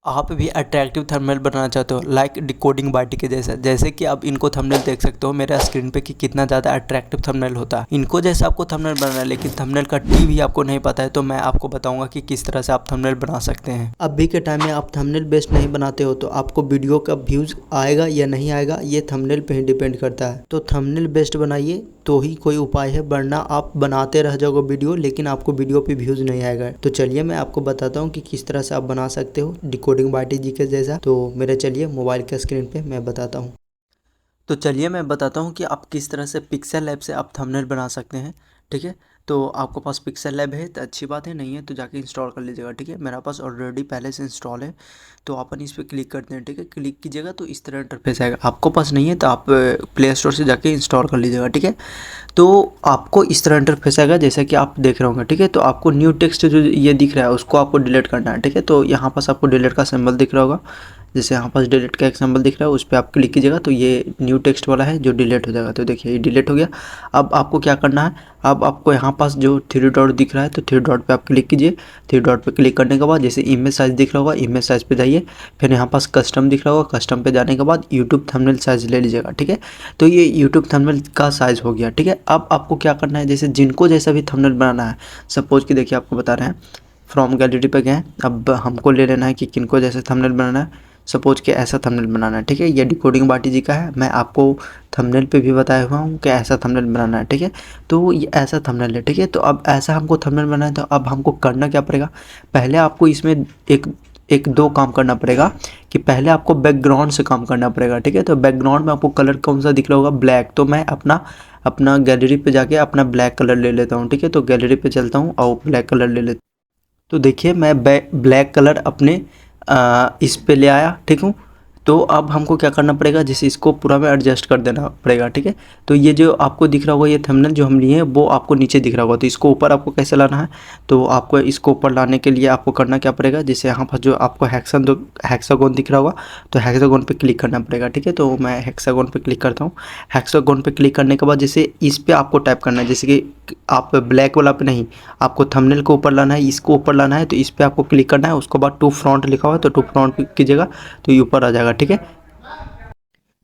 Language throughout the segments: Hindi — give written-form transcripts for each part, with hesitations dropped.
आप भी अट्रैक्टिव थंबनेल बनाना चाहते हो लाइक डिकोडिंग बाटी के जैसा, जैसे कि आप इनको थंबनेल देख सकते हो मेरे स्क्रीन पे कि कितना ज़्यादा अट्रैक्टिव थंबनेल होता है। इनको जैसा आपको थंबनेल बनाना है लेकिन थंबनेल का टी भी आपको नहीं पता है, तो मैं आपको बताऊंगा कि किस तरह से आप थंबनेल बना सकते हैं। अभी के टाइम में आप थंबनेल बेस्ड नहीं बनाते हो तो आपको वीडियो का व्यूज़ आएगा या नहीं आएगा ये थंबनेल पे ही डिपेंड करता है। तो थंबनेल बेस्ड बनाइए तो ही कोई उपाय है, वरना आप बनाते रह जाओगे वीडियो लेकिन आपको वीडियो पे व्यूज़ नहीं आएगा। तो चलिए मैं आपको बताता हूँ कि किस तरह से आप बना सकते हो डिकोडिंग बाटी जी के जैसा। तो मेरे चलिए मोबाइल के स्क्रीन पे मैं बताता हूँ। तो चलिए मैं बताता हूँ कि आप किस तरह से पिक्सेल लैब से आप थंबनेल बना सकते हैं। ठीक है, तो आपके पास पिक्सेल लैब है तो अच्छी बात है, नहीं है तो जाके इंस्टॉल कर लीजिएगा। ठीक है, मेरा पास ऑलरेडी पहले से इंस्टॉल है। तो अपन इस पर क्लिक करते हैं। ठीक है, क्लिक कीजिएगा तो इस तरह इंटरफेस आएगा। आपको पास नहीं है तो आप प्ले स्टोर से जाके इंस्टॉल कर लीजिएगा। ठीक है, तो आपको इस तरह इंटरफेस आएगा जैसा कि आप देख रहे होंगे। ठीक है, तो आपको न्यू टेक्स्ट जो ये दिख रहा है उसको आपको डिलीट करना है। ठीक है, तो यहाँ पास आपको डिलीट का सिंबल दिख रहा होगा, जैसे यहाँ पास डिलीट का एक सिंबल दिख रहा है उस पर आप क्लिक कीजिएगा तो ये न्यू टेक्स्ट वाला है जो डिलीट हो जाएगा। तो देखिए ये डिलीट हो गया। अब आपको क्या करना है, अब आपको यहाँ पास जो थ्री डॉट दिख रहा है तो थ्री डॉट पे आप क्लिक कीजिए। थ्री डॉट पे क्लिक करने के बाद जैसे इमेज साइज़ दिख रहा होगा इमेज साइज़ पे जाइए। फिर यहाँ पास कस्टम दिख रहा होगा, कस्टम पे जाने के बाद यूट्यूब थंबनेल साइज़ ले लीजिएगा। ठीक है, तो ये यूट्यूब थंबनेल का साइज़ हो गया। ठीक है, अब आपको क्या करना है, जैसे जिनको जैसा भी थंबनेल बनाना है, सपोज कि देखिए आपको बता रहे हैं फ्रॉम गैलरी पे गए, अब हमको ले लेना है कि किनको जैसे थंबनेल बनाना है। सपोज कि ऐसा थंबनेल बनाना है। ठीक है, ये डिकोडिंग बाटी जी का है, मैं आपको थंबनेल पे भी बताया हुआ हूँ कि ऐसा थंबनेल बनाना है। ठीक है, तो ये ऐसा थंबनेल है। ठीक है, तो अब ऐसा हमको थंबनेल बनाना है तो अब हमको करना क्या पड़ेगा, पहले आपको इसमें एक एक दो काम करना पड़ेगा कि पहले आपको बैकग्राउंड से काम करना पड़ेगा। ठीक है, तो बैकग्राउंड में आपको कलर कौन सा दिख रहा होगा, ब्लैक। तो मैं अपना अपना गैलरी पे जाके अपना ब्लैक कलर ले लेता हूँ। ठीक है, तो गैलरी पे चलता हूँ और ब्लैक कलर ले लेता हूँ। तो देखिए मैं ब्लैक कलर अपने इस पे ले आया। ठीक हूँ, तो अब हमको क्या करना पड़ेगा, जैसे इसको पूरा में एडजस्ट कर देना पड़ेगा। ठीक है, तो ये जो आपको दिख रहा होगा ये थंबनेल जो हम लिए हैं वो आपको नीचे दिख रहा होगा, तो इसको ऊपर आपको कैसे लाना है, तो आपको इसको ऊपर लाने के लिए आपको करना क्या पड़ेगा, जैसे यहाँ पर जो आपको हेक्सागोन दिख रहा होगा तो हेक्सागोन पे क्लिक करना पड़ेगा। ठीक है, तो मैं हेक्सागोन पे क्लिक करता हूँ। हेक्सागोन पे क्लिक करने के बाद जैसे इस पर आपको टाइप करना है, जैसे कि आप ब्लैक वाला पे नहीं, आपको थंबनेल को ऊपर लाना है, इसको ऊपर लाना है, तो इस पर आपको क्लिक करना है। उसके बाद टू फ्रंट लिखा हुआ है तो टू फ्रंट कीजिएगा तो ये ऊपर आ जाएगा। ठीक है,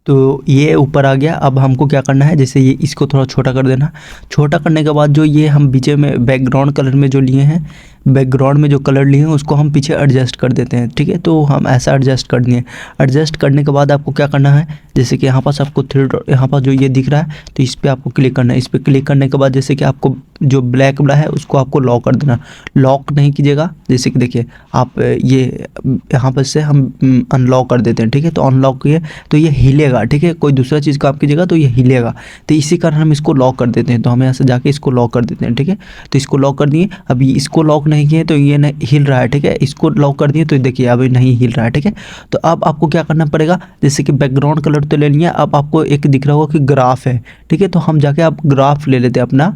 तो ये ऊपर आ गया। अब हमको क्या करना है, जैसे ये इसको थोड़ा छोटा कर देना। छोटा करने के बाद जो ये हम पीछे में बैकग्राउंड कलर में जो लिए हैं, बैकग्राउंड में जो कलर लिए हैं उसको हम पीछे एडजस्ट कर देते हैं। ठीक है, तो हम ऐसा एडजस्ट कर दिए। एडजस्ट करने के बाद आपको क्या करना है, जैसे कि यहाँ पास आपको थ्री डॉट यहाँ पास जो ये दिख रहा है तो इस पर आपको क्लिक करना है। इस पर क्लिक करने के बाद जैसे कि आपको जो ब्लैक वाला है उसको आपको लॉक कर देना। लॉक नहीं कीजिएगा, जैसे कि देखिए आप ये यहाँ पर से हम अनलॉक कर देते हैं। ठीक है, तो अनलॉक किए तो ये हिलेगा। ठीक है, कोई दूसरा चीज़ काम कीजिएगा तो ये हिलेगा, तो इसी कारण हम इसको लॉक कर देते हैं। तो हम यहाँ से जाके इसको लॉक कर देते हैं। ठीक है, तो इसको लॉक कर दिए। अभी इसको लॉक नहीं किए तो ये नहीं हिल रहा है। ठीक है, इसको लॉक कर दिए तो देखिए अभी नहीं हिल रहा है। ठीक है, तो अब आपको क्या करना पड़ेगा, जैसे कि बैकग्राउंड कलर तो ले लिया, अब आपको एक दिख रहा होगा कि ग्राफ है। ठीक है, तो हम जाके आप ग्राफ ले लेते हैं अपना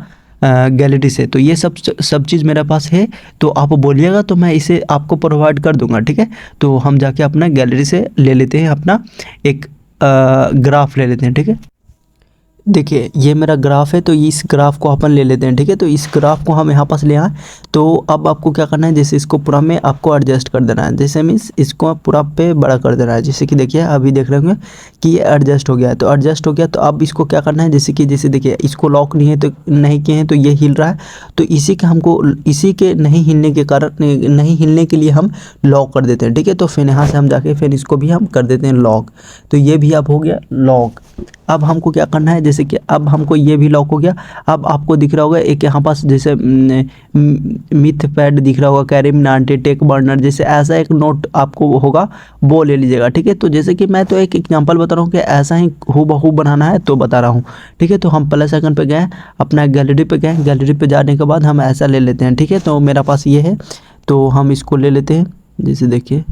गैलरी से। तो ये सब चीज़ मेरे पास है, तो आप बोलिएगा तो मैं इसे आपको प्रोवाइड कर दूंगा। ठीक है, तो हम जाके अपना गैलरी से ले लेते हैं, अपना एक ग्राफ ले लेते हैं। ठीक है, देखिए ये मेरा ग्राफ है तो इस ग्राफ को अपन ले लेते हैं। ठीक है, तो इस ग्राफ को हम यहाँ पास ले आए। तो अब आपको क्या करना है, जैसे इसको पूरा में आपको एडजस्ट कर देना है, जैसे मीन्स इसको पूरा पे बड़ा कर देना है। जैसे कि देखिए अभी देख रहे होंगे कि ये एडजस्ट हो गया है, तो एडजस्ट हो गया। तो अब इसको क्या करना है, जैसे कि जैसे देखिए इसको लॉक नहीं है तो नहीं किए हैं तो ये हिल रहा है, तो इसी के हमको इसी के नहीं हिलने के कारण नहीं हिलने के लिए हम लॉक कर देते हैं। ठीक है, तो फिर यहाँ से हम जाके फिर इसको भी हम कर देते हैं लॉक। तो ये भी अब हो गया लॉक। अब हमको क्या करना है, जैसे कि अब हमको ये भी लॉक हो गया। अब आपको दिख रहा होगा एक यहाँ पास जैसे मिथ पैड दिख रहा होगा, कैरिम नानटे टेक बर्नर, जैसे ऐसा एक नोट आपको होगा वो ले लीजिएगा। ठीक है, तो जैसे कि मैं तो एक एग्जांपल बता रहा हूँ कि ऐसा ही हूबहू बनाना है तो बता रहा हूँ। ठीक है, तो हम प्लस आइकन पे गए, अपना गैलरी पे गए, गैलरी पे जाने के बाद हम ऐसा ले लेते हैं। ठीक है, तो मेरा पास ये है तो हम इसको ले लेते हैं। जैसे देखिए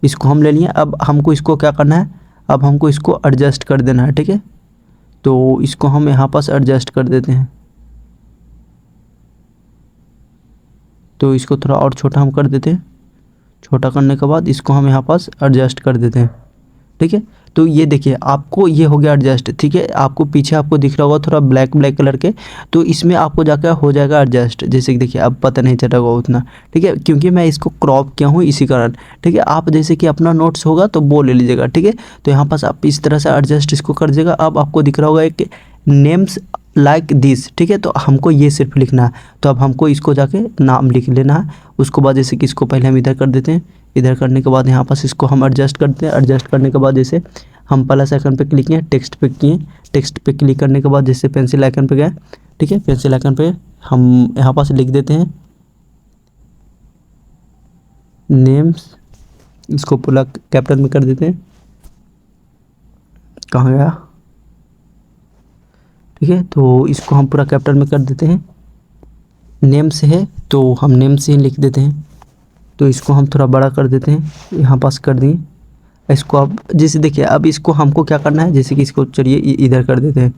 इसको हम ले लिए। अब हमको इसको क्या करना है, अब हमको इसको एडजस्ट कर देना है। ठीक है, तो इसको हम यहाँ पास एडजस्ट कर देते हैं। तो इसको थोड़ा और छोटा हम कर देते हैं। छोटा करने के बाद इसको हम यहाँ पास एडजस्ट कर देते हैं। ठीक है, तो ये देखिए आपको ये हो गया एडजस्ट, ठीक है। आपको पीछे आपको दिख रहा होगा थोड़ा ब्लैक ब्लैक कलर के, तो इसमें आपको जाकर हो जाएगा एडजस्ट। जैसे कि देखिए अब पता नहीं चलेगा उतना, ठीक है, क्योंकि मैं इसको क्रॉप किया हूँ इसी कारण, ठीक है। आप जैसे कि अपना नोट्स होगा तो वो ले लीजिएगा, ठीक है। तो यहाँ पास आप इस तरह से एडजस्ट इसको कर दीजिएगा। अब आपको दिख रहा होगा एक नेम्स लाइक दिस, ठीक है। तो हमको ये सिर्फ लिखना है, तो अब हमको इसको जाके नाम लिख लेना है। उसको बाद जैसे कि इसको पहले हम इधर कर देते हैं, इधर करने के बाद यहाँ पास इसको हम एडजस्ट करते हैं। एडजस्ट करने के बाद जैसे हम प्लस आइकन पे क्लिक किए, टेक्स्ट पे किए, टेक्स्ट पे क्लिक करने के बाद जैसे पेंसिल आइकन पे गए, ठीक है। पेंसिल आइकन पे हम यहाँ पास लिख देते हैं नेम्स, इसको पूरा कैपिटल में कर देते हैं। कहाँ गया, ठीक है। तो इसको हम पूरा कैपिटल में कर देते हैं। नेम से है तो हम नेम से ही लिख देते हैं। तो इसको हम थोड़ा बड़ा कर देते हैं, यहाँ पास कर दिए। इसको अब जैसे देखिए अब इसको हमको क्या करना है, जैसे कि इसको चलिए इधर कर देते हैं।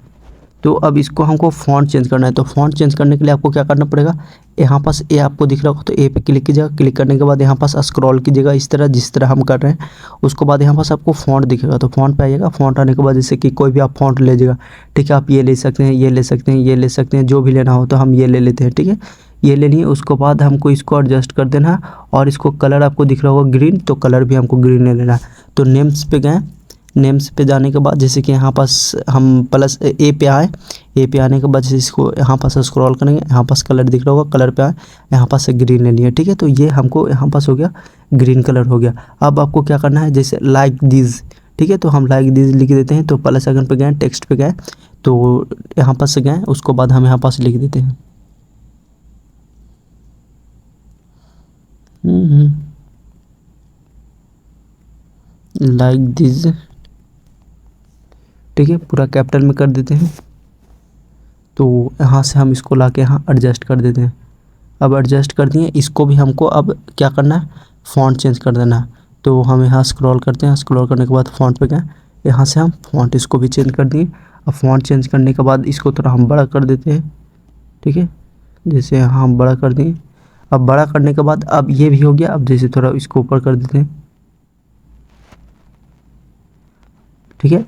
तो अब इसको हमको फ़ॉन्ट चेंज करना है। तो फ़ॉन्ट चेंज करने के लिए आपको क्या करना पड़ेगा, यहाँ पास ए आपको दिख रहा होगा तो ए पे क्लिक कीजिएगा। क्लिक करने के बाद यहाँ पास स्क्रॉल कीजिएगा इस तरह, जिस तरह हम कर रहे हैं। उसके बाद यहाँ पास आपको फ़ॉन्ट दिखेगा, तो फ़ॉन्ट पे आइएगा। फ़ॉन्ट आने के बाद जैसे कि कोई भी आप फ़ॉन्ट ले लीजिएगा, ठीक है। आप ये ले सकते हैं, ये ले सकते हैं, ये ले सकते हैं, जो भी लेना हो तो हम ये ले लेते हैं, ठीक है। ये ले लिए, उसके बाद हमको इसको एडजस्ट कर देना है। और इसको कलर आपको दिख रहा होगा ग्रीन, तो कलर भी हमको ग्रीन ले लेना है। तो नेम्स पे गए, नेम्स पे जाने के बाद जैसे कि यहाँ पास हम प्लस ए पे आए, ए पे आने के बाद जैसे इसको यहाँ पास स्क्रॉल करेंगे, यहाँ पास कलर दिख रहा होगा, कलर पे आए, यहाँ पास से ग्रीन ले लिए, ठीक है। तो ये हमको यहाँ पास हो गया ग्रीन कलर हो गया। अब आपको क्या करना है, जैसे लाइक दिस, ठीक है। तो हम लाइक दिस लिख देते हैं। तो प्लस आइकन पे गए, टेक्स्ट पे गए, तो यहाँ पास से गए, उसको बाद हम यहाँ पास लिख देते हैं लाइक दिस, ठीक है। पूरा कैपिटल में कर देते हैं। तो यहाँ से हम इसको लाके यहाँ एडजस्ट कर देते हैं। अब एडजस्ट कर दिए, इसको भी हमको अब क्या करना है, फ़ॉन्ट चेंज कर देना है। तो हम यहाँ स्क्रॉल करते हैं, स्क्रॉल करने के बाद फ़ॉन्ट पे गए, यहाँ से हम फ़ॉन्ट इसको भी चेंज कर दिए। अब फ़ॉन्ट चेंज करने के बाद इसको थोड़ा हम बड़ा कर देते हैं, ठीक है। जैसे यहाँ हम बड़ा कर दिए। अब बड़ा करने के बाद अब ये भी हो गया। अब जैसे थोड़ा इसको ऊपर कर देते हैं, ठीक है।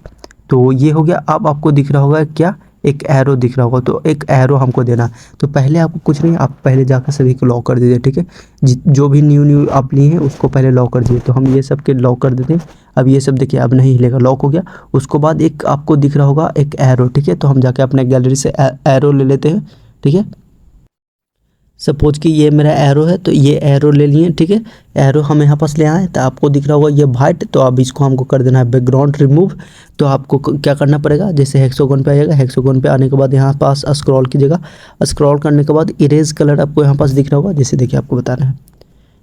तो ये हो गया। अब आपको दिख रहा होगा क्या, एक एरो दिख रहा होगा, तो एक एरो हमको देना। तो पहले आपको कुछ नहीं, आप पहले जाकर सभी को लॉक कर दीजिए, ठीक है। जो भी न्यू आप लिए हैं उसको पहले लॉक कर दीजिए। तो हम ये सब के लॉक कर देते हैं। अब ये सब देखिए अब नहीं हिलेगा, लॉक हो गया। उसको बाद एक आपको दिख रहा होगा एक एरो, ठीक है। तो हम जाके अपने गैलरी से एरो ले लेते हैं, ठीक है। सपोज कि ये मेरा एरो है, तो ये एरो ले लिए, ठीक है। एरो हम यहाँ पास ले आए, तो आपको दिख रहा होगा ये वाइट, तो अब इसको हमको कर देना है बैकग्राउंड रिमूव। तो आपको क्या करना पड़ेगा, जैसे हेक्सागोन पे आइएगा, हेक्सागोन पे आने के बाद यहाँ पास स्क्रॉल कीजिएगा। स्क्रॉल करने के बाद इरेज कलर आपको यहाँ पास दिख रहा होगा, जैसे देखिए आपको बता रहे हैं,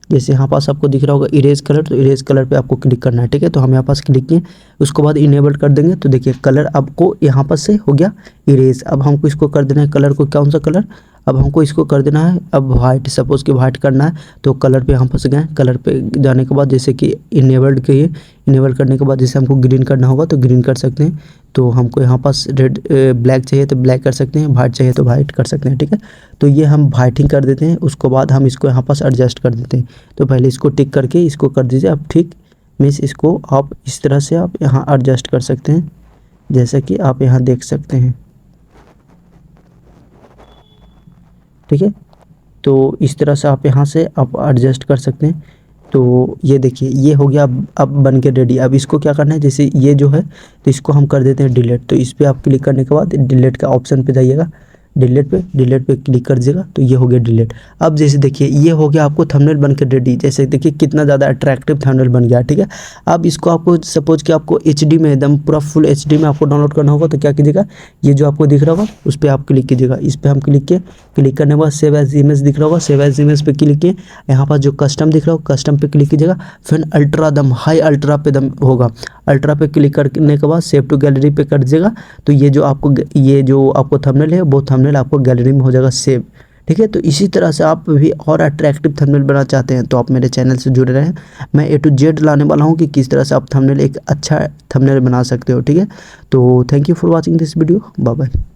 जैसे यहाँ पास आपको दिख रहा होगा इरेज कलर, तो इरेज कलर पे आपको क्लिक करना है, ठीक है। तो हम यहाँ पास क्लिक किए, उसके बाद इनेबल कर देंगे। तो देखिए कलर आपको यहाँ पास से हो गया इरेज। अब हमको इसको कर देना है कलर को, कौन सा कलर, अब हमको इसको कर देना है अब वाइट। सपोज़ कि वाइट करना है, तो कलर पे हम फंस गए। कलर पे जाने के बाद जैसे कि इनेबल्ड करिए, इनेबल करने के बाद जैसे हमको ग्रीन करना होगा तो ग्रीन कर सकते हैं। तो हमको यहाँ पास रेड ब्लैक चाहिए तो ब्लैक कर सकते हैं, वाइट चाहिए तो वाइट कर सकते हैं, ठीक है। तो ये हम वाइटिंग कर देते हैं। उसके बाद हम इसको यहाँ पास एडजस्ट कर देते हैं। तो पहले इसको टिक करके इसको कर दीजिए। अब ठीक मीन्स इसको आप इस तरह से आप यहाँ एडजस्ट कर सकते हैं, जैसा कि आप यहाँ देख सकते हैं, ठीक है। तो इस तरह से आप यहाँ से आप एडजस्ट कर सकते हैं। तो ये देखिए ये हो गया, अब बन के रेडी। अब इसको क्या करना है, जैसे ये जो है तो इसको हम कर देते हैं डिलीट। तो इस पर आप क्लिक करने के बाद डिलीट का ऑप्शन पे जाइएगा, डिलीट पे क्लिक कर दीजिएगा। तो ये हो गया डिलीट। अब जैसे देखिए ये हो गया आपको थंबनेल बन के रेडी। जैसे देखिए कितना ज़्यादा अट्रैक्टिव थंबनेल बन गया, ठीक है। अब इसको आपको सपोज कि आपको HD में एकदम पूरा फुल HD में आपको डाउनलोड करना होगा, तो क्या कीजिएगा, ये जो आपको दिख रहा होगा उस पर आप क्लिक कीजिएगा। इस पर हम क्लिक किए, क्लिक करने के बाद सेव एज इमेज दिख रहा होगा, सेव एज इमेज पे क्लिक किए। यहाँ पर जो कस्टम दिख रहा होगा कस्टम पे क्लिक कीजिएगा। फिर अल्ट्रा दम हाई अल्ट्रा पे दम होगा, अल्ट्रा पे क्लिक करने के बाद सेव टू गैलरी पे कर दीजिएगा। तो ये जो आपको थंबनेल है वो थंबनेल आपको गैलरी में हो जाएगा सेव, ठीक है। तो इसी तरह से आप भी और अट्रैक्टिव थंबनेल बनाना चाहते हैं तो आप मेरे चैनल से जुड़े रहें। मैं A to Z लाने वाला हूं कि किस तरह से आप थंबनेल एक अच्छा थंबनेल बना सकते हो, ठीक है। तो thank you for watching this video, bye bye.